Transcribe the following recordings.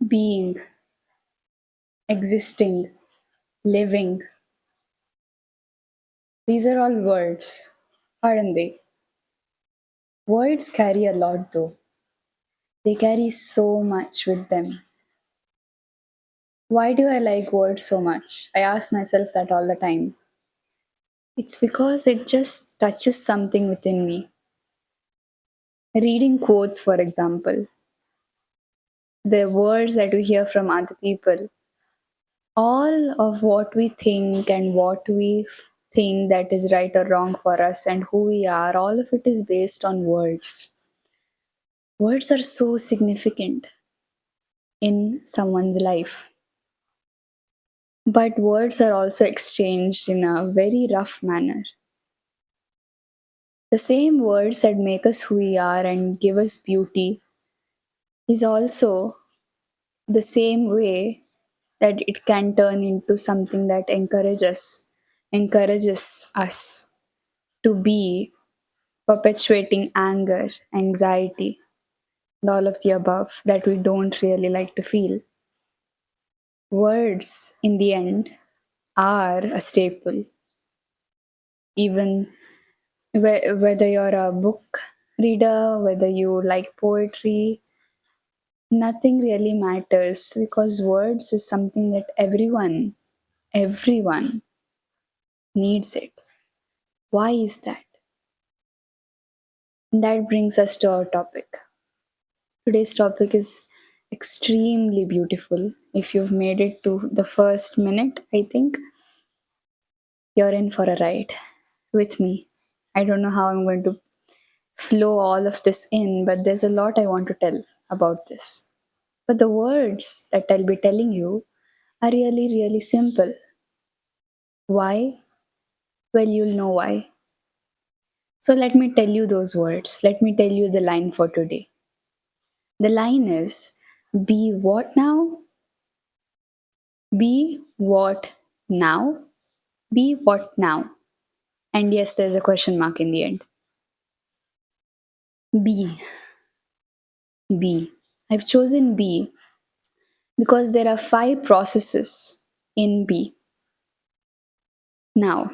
being, existing, living. These are all words, aren't they? Words carry a lot though. They carry so much with them. Why do I like words so much? I ask myself that all the time. It's because it just touches something within me. Reading quotes, for example, the words that we hear from other people, all of what we think and what we think that is right or wrong for us and who we are, all of it is based on words. Words are so significant in someone's life. But words are also exchanged in a very rough manner. The same words that make us who we are and give us beauty is also the same way that it can turn into something that encourages us to be perpetuating anger, anxiety, and all of the above that we don't really like to feel. Words, in the end, are a staple. Even whether you're a book reader, whether you like poetry, nothing really matters because words is something that everyone needs it. Why is that? And that brings us to our topic. Today's topic is extremely beautiful. If you've made it to the first minute, I think you're in for a ride with me. I don't know how I'm going to flow all of this in, but there's a lot I want to tell about this. But the words that I'll be telling you are really, really simple. Why? Well, you'll know why. So let me tell you those words. Let me tell you the line for today. The line is be what now? Be what now? Be what now? And yes, there's a question mark in the end. Be. Be. I've chosen be because there are five processes in be. Now,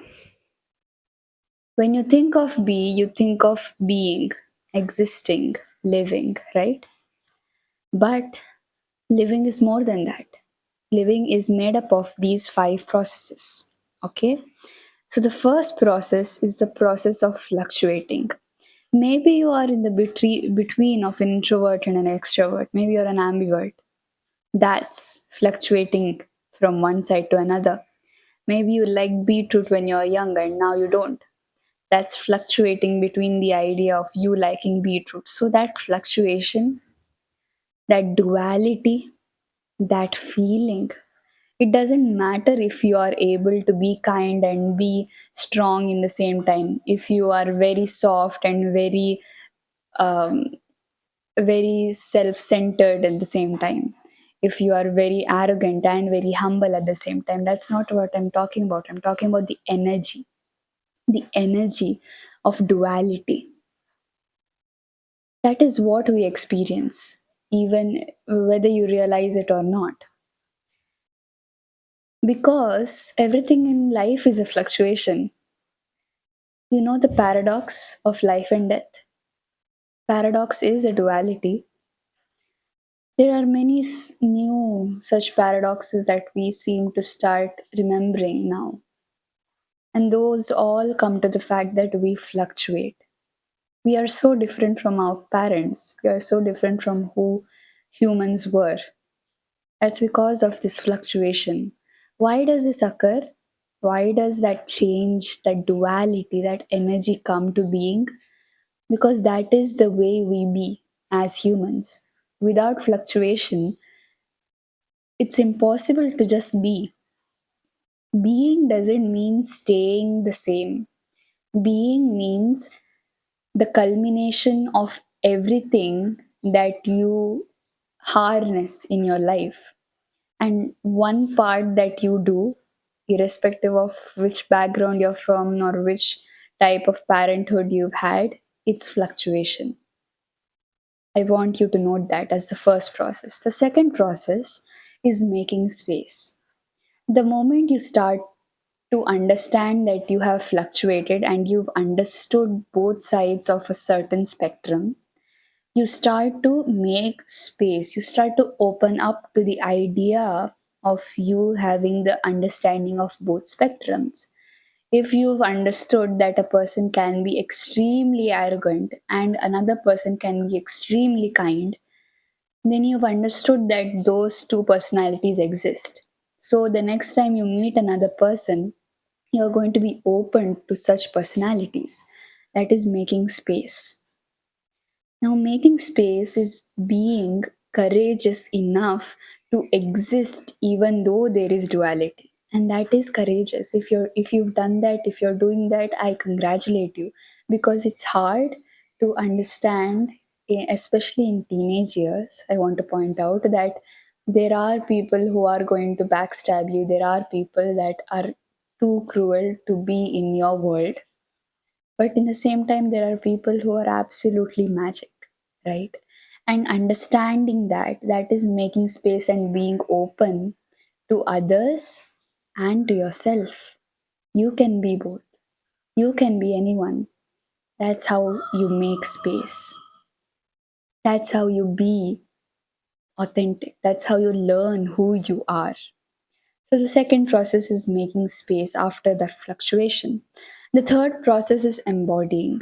when you think of be, you think of being, existing, living, right? But living is more than that. Living is made up of these five processes. Okay? So the first process is the process of fluctuating. Maybe you are in the between of an introvert and an extrovert. Maybe you're an ambivert. That's fluctuating from one side to another. Maybe you like beetroot when you're young and now you don't. That's fluctuating between the idea of you liking beetroot. So that fluctuation, that duality, that feeling, it doesn't matter if you are able to be kind and be strong in the same time, if you are very soft and um, very self-centered at the same time, if you are very arrogant and very humble at the same time. That's not what I'm talking about. I'm talking about the energy of duality. That is what we experience, even whether you realize it or not. Because everything in life is a fluctuation. You know the paradox of life and death? Paradox is a duality. There are many new such paradoxes that we seem to start remembering now. And those all come to the fact that we fluctuate. We are so different from our parents. We are so different from who humans were. That's because of this fluctuation. Why does this occur? Why does that change, that duality, that energy come to being? Because that is the way we be as humans. Without fluctuation, it's impossible to just be. Being doesn't mean staying the same. Being means the culmination of everything that you harness in your life. And one part that you do, irrespective of which background you're from or which type of parenthood you've had, it's fluctuation. I want you to note that as the first process. The second process is making space. The moment you start to understand that you have fluctuated and you've understood both sides of a certain spectrum, you start to make space. You start to open up to the idea of you having the understanding of both spectrums. If you've understood that a person can be extremely arrogant and another person can be extremely kind, then you've understood that those two personalities exist. So the next time you meet another person, you're going to be open to such personalities. That is making space. Now, making space is being courageous enough to exist even though there is duality. And that is courageous. If you've done that, if you're doing that, I congratulate you, because it's hard to understand, especially in teenage years. I want to point out that there are people who are going to backstab you. There are people that are too cruel to be in your world, but in the same time there are people who are absolutely magic, right? And understanding that, that is making space and being open to others and to yourself. You can be both, you can be anyone. That's how you make space, that's how you be authentic, that's how you learn who you are. So the second process is making space after the fluctuation. The third process is embodying.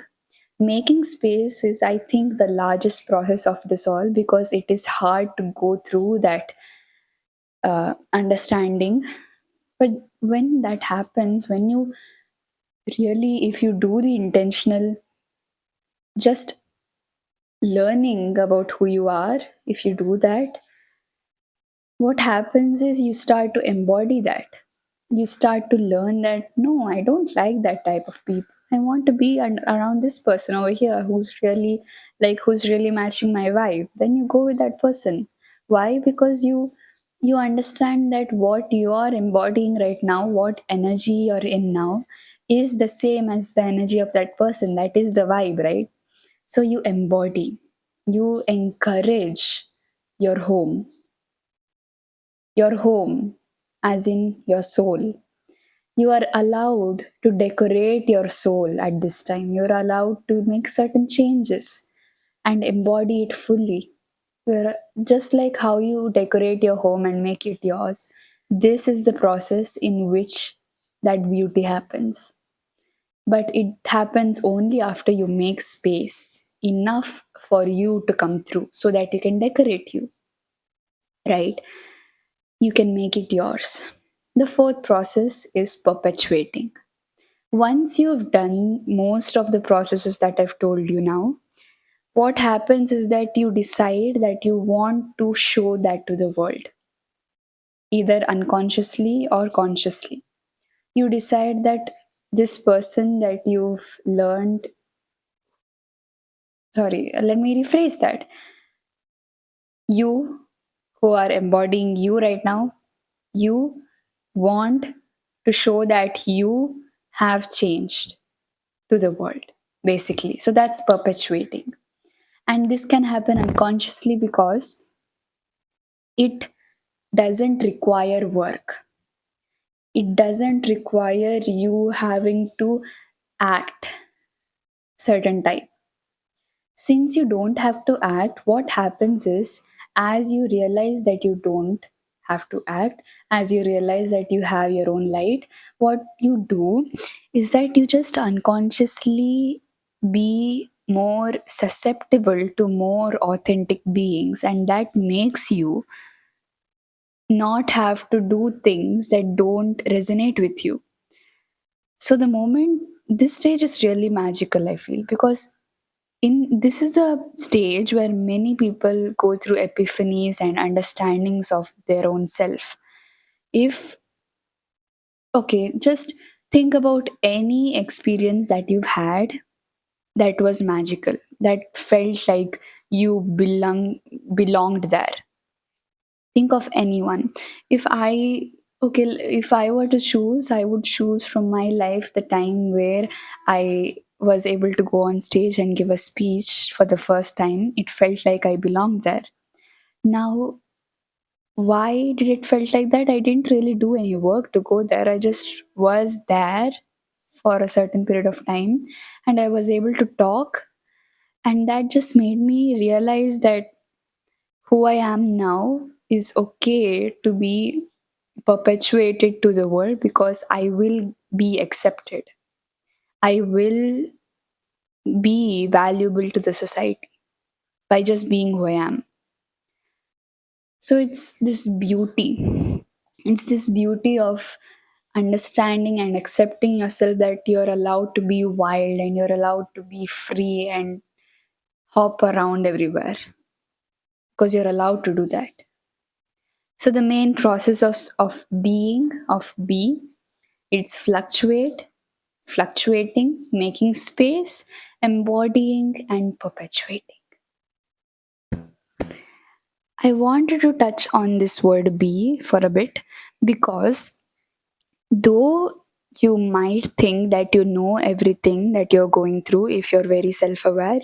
Making space is, I think, the largest process of this all, because it is hard to go through that understanding. But when that happens, when you really, if you do the intentional, just learning about who you are, if you do that, what happens is you start to embody that. You start to learn that no, I don't like that type of people. I want to be around this person over here who's really matching my vibe. Then you go with that person. Why? Because you understand that what you are embodying right now, what energy you're in now, is the same as the energy of that person. That is the vibe, right? So you embody, you encourage your home, as in your soul. You are allowed to decorate your soul at this time. You're allowed to make certain changes and embody it fully. You're, just like how you decorate your home and make it yours, this is the process in which that beauty happens. But it happens only after you make space enough for you to come through so that you can decorate you, right? You can make it yours. The fourth process is perpetuating. Once you've done most of the processes that I've told you now, what happens is that you decide that you want to show that to the world, either unconsciously or consciously. You decide that this person that you've learned, sorry, let me rephrase that. You who are embodying you right now, you want to show that you have changed to the world, basically. So that's perpetuating. And this can happen unconsciously because it doesn't require work. It doesn't require you having to act certain type. Since you don't have to act, what happens is, as you realize that you don't have to act, as you realize that you have your own light, what you do is that you just unconsciously be more susceptible to more authentic beings, and that makes you not have to do things that don't resonate with you. So the moment, this stage is really magical, I feel, because in this is the stage where many people go through epiphanies and understandings of their own self. If, okay, just think about any experience that you've had that was magical, that felt like you belonged there. Think of anyone. If I, okay, if I were to choose, I would choose from my life the time where I was able to go on stage and give a speech for the first time, it felt like I belonged there. Now, why did it felt like that? I didn't really do any work to go there. I just was there for a certain period of time and I was able to talk, and that just made me realize that who I am now is okay to be perpetuated to the world because I will be accepted. I will be valuable to the society by just being who I am. So it's this beauty. It's this beauty of understanding and accepting yourself that you're allowed to be wild and you're allowed to be free and hop around everywhere because you're allowed to do that. So the main process of being, of be, it's fluctuating, making space, embodying, and perpetuating. I wanted to touch on this word be for a bit because though you might think that you know everything that you're going through, if you're very self-aware,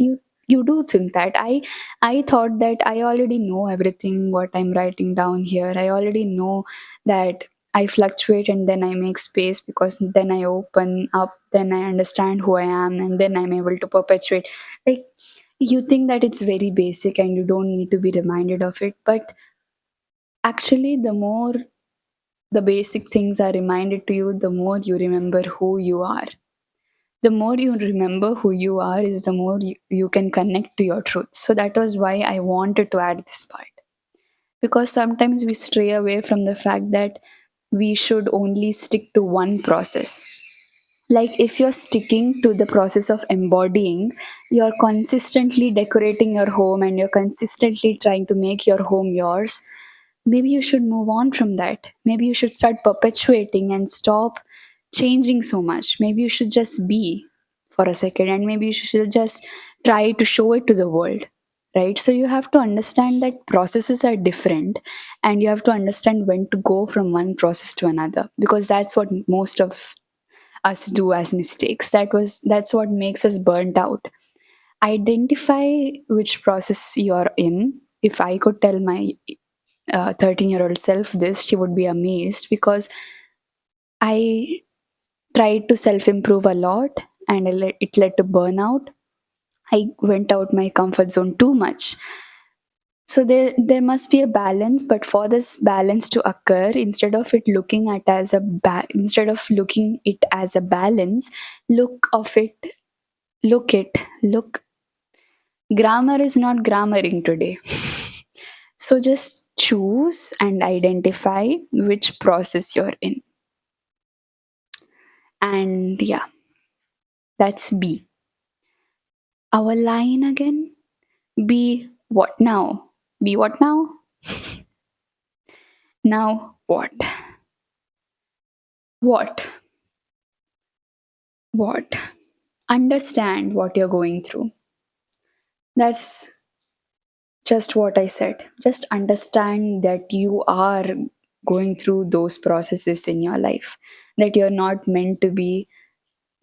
you do think that I thought that I already know everything what I'm writing down here. I already know that I fluctuate and then I make space because then I open up, then I understand who I am, and then I'm able to perpetuate. Like, you think that it's very basic and you don't need to be reminded of it, but actually the more the basic things are reminded to you, the more you remember who you are. The more you remember who you are, is the more you can connect to your truth. So that was why I wanted to add this part. Because sometimes we stray away from the fact that we should only stick to one process. Like if you're sticking to the process of embodying, you're consistently decorating your home and you're consistently trying to make your home yours. Maybe you should move on from that. Maybe you should start perpetuating and stop changing so much. Maybe you should just be for a second and maybe you should just try to show it to the world. Right? So you have to understand that processes are different and you have to understand when to go from one process to another, because that's what most of us do as mistakes. That's what makes us burnt out. Identify which process you're in. If I could tell my 13-year-old self this, she would be amazed because I tried to self improve a lot and it led to burnout. I went out my comfort zone too much. So there must be a balance, but for this balance to occur, instead of looking it as a balance, look of it look it look grammar is not grammaring today. So just choose and identify which process you're in. And yeah, that's B. Our line again. Be what now? Be what now? Now what? What? What? Understand what you're going through. That's just what I said. Just understand that you are going through those processes in your life, that you're not meant to be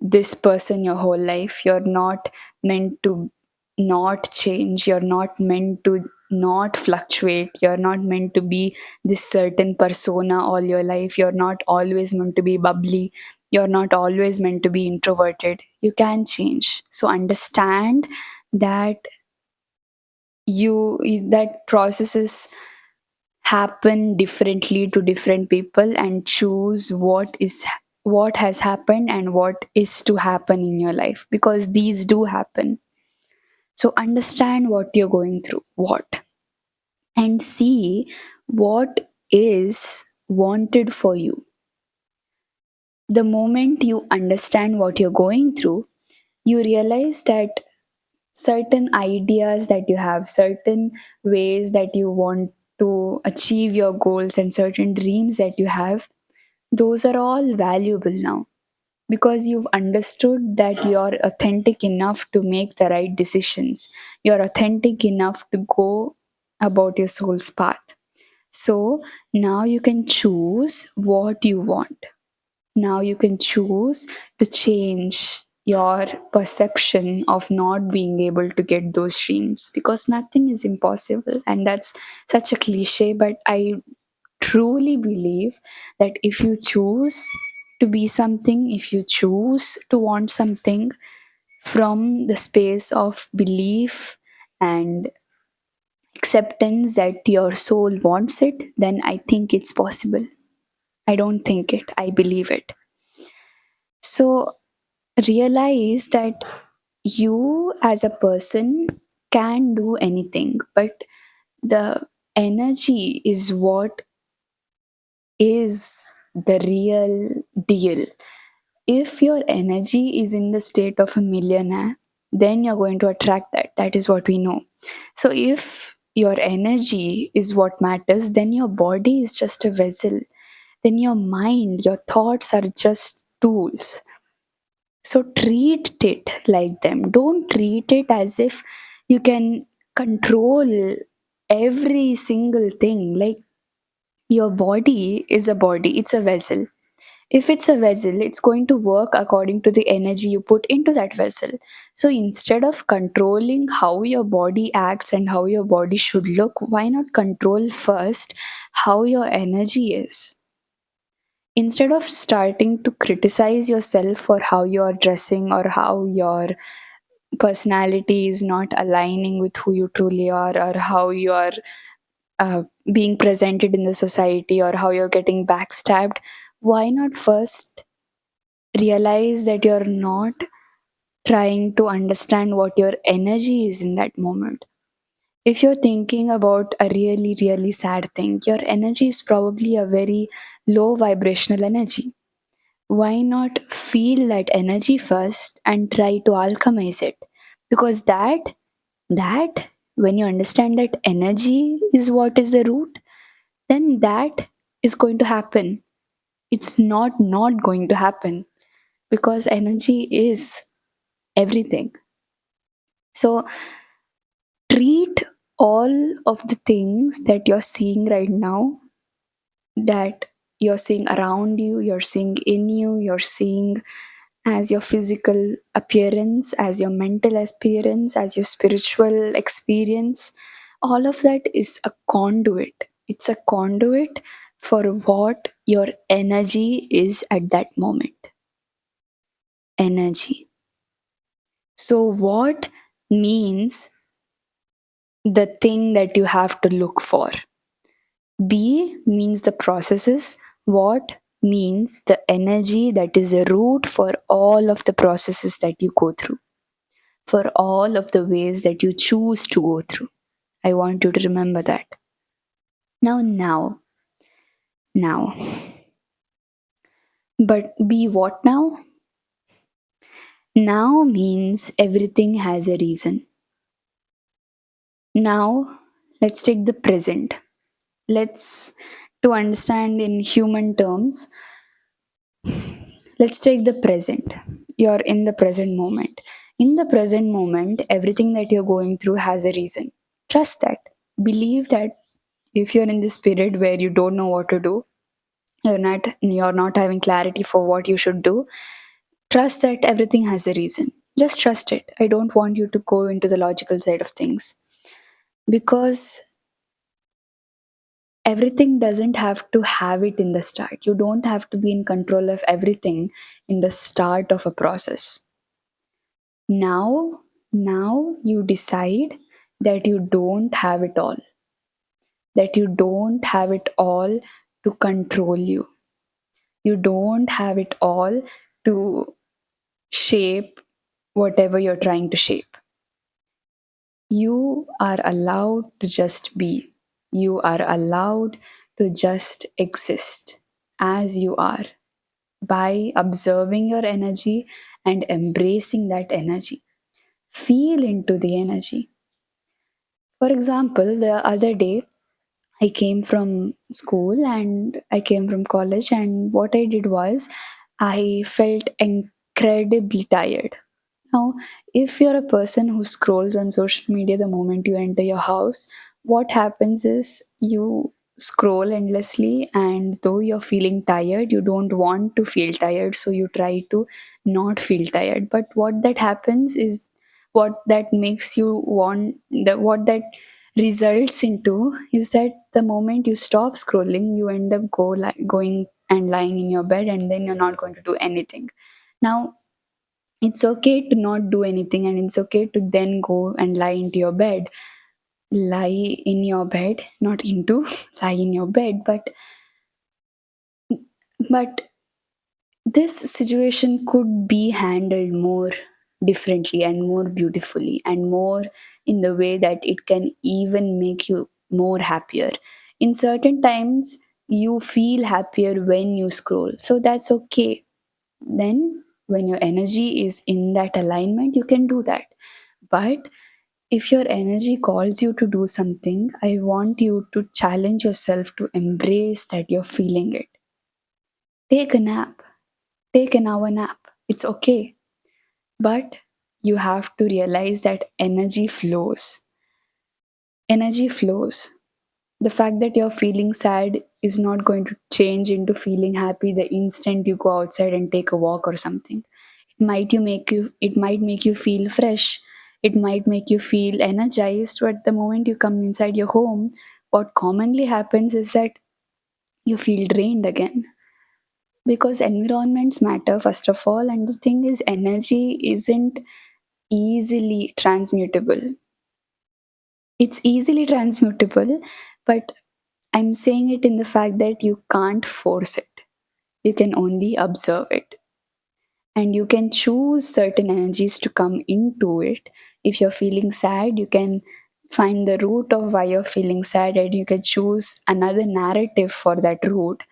this person your whole life. You're not meant to not change. You're not meant to not fluctuate. You're not meant to be this certain persona all your life. You're not always meant to be bubbly. You're not always meant to be introverted. You can change. So understand that you that processes happen differently to different people, and choose what has happened and what is to happen in your life, because these do happen. So understand what you're going through, what, and see what is wanted for you. The moment you understand what you're going through, you realize that certain ideas that you have, certain ways that you want to achieve your goals, and certain dreams that you have, those are all valuable now because you've understood that you're authentic enough to make the right decisions. You're authentic enough to go about your soul's path. So now you can choose what you want. Now you can choose to change your perception of not being able to get those dreams, because nothing is impossible. And that's such a cliche, but I truly believe that if you choose to be something, if you choose to want something from the space of belief and acceptance that your soul wants it, then I think it's possible. I don't think it, I believe it. So realize that you as a person can do anything, but the energy is what is the real deal. If your energy is in the state of a millionaire, then you're going to attract that. That is what we know. So if your energy is what matters, then your body is just a vessel. Then your mind, your thoughts are just tools. So treat it like them. Don't treat it as if you can control every single thing. Like, your body is a body, it's a vessel. If it's a vessel, it's going to work according to the energy you put into that vessel. So instead of controlling how your body acts and how your body should look, why not control first how your energy is? Instead of starting to criticize yourself for how you're dressing or how your personality is not aligning with who you truly are, or how you're uh, being presented in the society, or how you're getting backstabbed, why not first realize that you're not trying to understand what your energy is in that moment? If you're thinking about a really, really sad thing, your energy is probably a very low vibrational energy. Why not feel that energy first and try to alchemize it? Because that when you understand that energy is what is the root, then that is going to happen. It's not going to happen, because energy is everything. So treat all of the things that you're seeing right now, that you're seeing around you, you're seeing in you, you're seeing as your physical appearance, as your mental appearance, as your spiritual experience, all of that is a conduit. It's a conduit for what your energy is at that moment. Energy. So, what means the thing that you have to look for? B means the processes. What means the energy that is a root for all of the processes that you go through, for all of the ways that you choose to go through. I want you to remember that. Now. But be what now? Now means everything has a reason. Now, let's take the present. Let's, to understand in human terms, let's take the present. You're in the present moment. In the present moment, everything that you're going through has a reason. Trust that. Believe that if you're in this period where you don't know what to do, you're not having clarity for what you should do, trust that everything has a reason. Just trust it. I don't want you to go into the logical side of things, because everything doesn't have to have it in the start. You don't have to be in control of everything in the start of a process. Now you decide that you don't have it all, that you don't have it all to control you. You don't have it all to shape whatever you're trying to shape. You are allowed to just be. You are allowed to just exist as you are, by observing your energy and embracing that energy. Feel into the energy. For example, the other day, I came from school and I came from college, and what I did was I felt incredibly tired. Now, if you're a person who scrolls on social media the moment you enter your house, what happens is you scroll endlessly, and though you're feeling tired, you don't want to feel tired, so you try to not feel tired. But what that happens is, what that makes you want, what that results into is that the moment you stop scrolling, you end up going and lying in your bed, and then you're not going to do anything. Now, it's okay to not do anything, and it's okay to then go and lie into your bed. Lie in your bed, not into, lie in your bed. But this situation could be handled more differently and more beautifully and more in the way that it can even make you more happier. In certain times, you feel happier when you scroll, so that's okay. Then, when your energy is in that alignment, you can do that. But if your energy calls you to do something, I want you to challenge yourself to embrace that you're feeling it. Take a nap, take an hour nap. It's okay. But you have to realize that energy flows. Energy flows. The fact that you're feeling sad is not going to change into feeling happy the instant you go outside and take a walk or something. It might make you feel fresh. It might make you feel energized, but the moment you come inside your home, what commonly happens is that you feel drained again. Because environments matter, first of all, and the thing is, energy isn't easily transmutable. It's easily transmutable, but I'm saying it in the fact that you can't force it. You can only observe it. And you can choose certain energies to come into it. If you're feeling sad, you can find the root of why you're feeling sad, and you can choose another narrative for that root,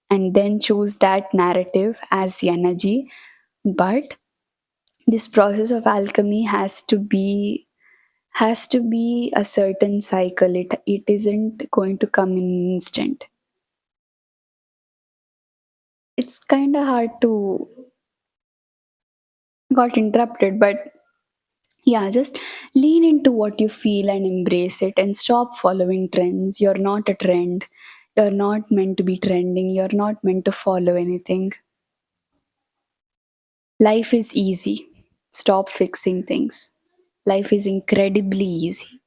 and then choose that narrative as the energy. But this process of alchemy has to be a certain cycle. It isn't going to come in an instant. It's kind of hard to got interrupted, but yeah, just lean into what you feel and embrace it, and stop following trends. You're not a trend. You're not meant to be trending. You're not meant to follow anything. Life is easy. Stop fixing things. Life is incredibly easy.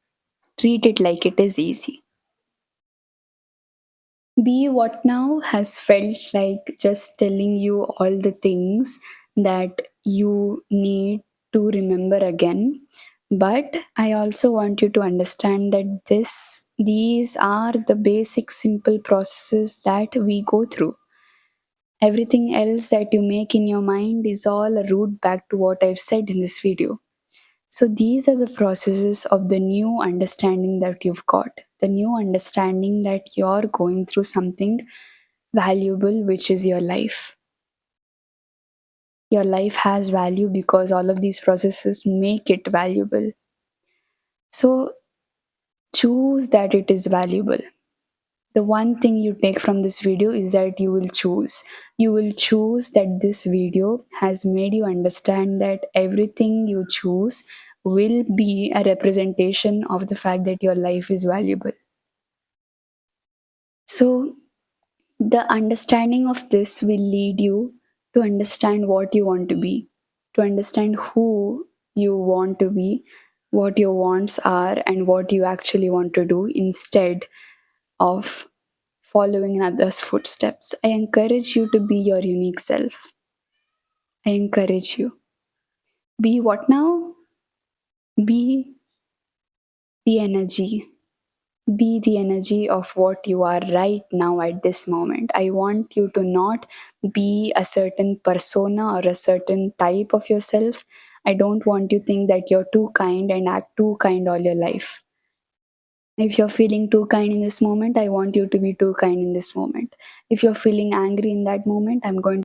Treat it like it is easy. Be What Now has felt like just telling you all the things that you need to remember again. But I also want you to understand that these are the basic simple processes that we go through. Everything else that you make in your mind is all a route back to what I've said in this video. So these are the processes of the new understanding that you've got. The new understanding that you're going through something valuable, which is your life. Your life has value because all of these processes make it valuable. So choose that it is valuable. The one thing you take from this video is that you will choose that this video has made you understand that everything you choose will be a representation of the fact that your life is valuable. So the understanding of this will lead you to understand what you want to be, to understand who you want to be, what your wants are, and what you actually want to do instead of following in others' footsteps. I encourage you to be your unique self. I encourage you. Be what now? Be the energy. Be the energy of what you are right now at this moment. I want you to not be a certain persona or a certain type of yourself. I don't want you to think that you're too kind and act too kind all your life. If you're feeling too kind in this moment, I want you to be too kind in this moment. If you're feeling angry in that moment, I'm going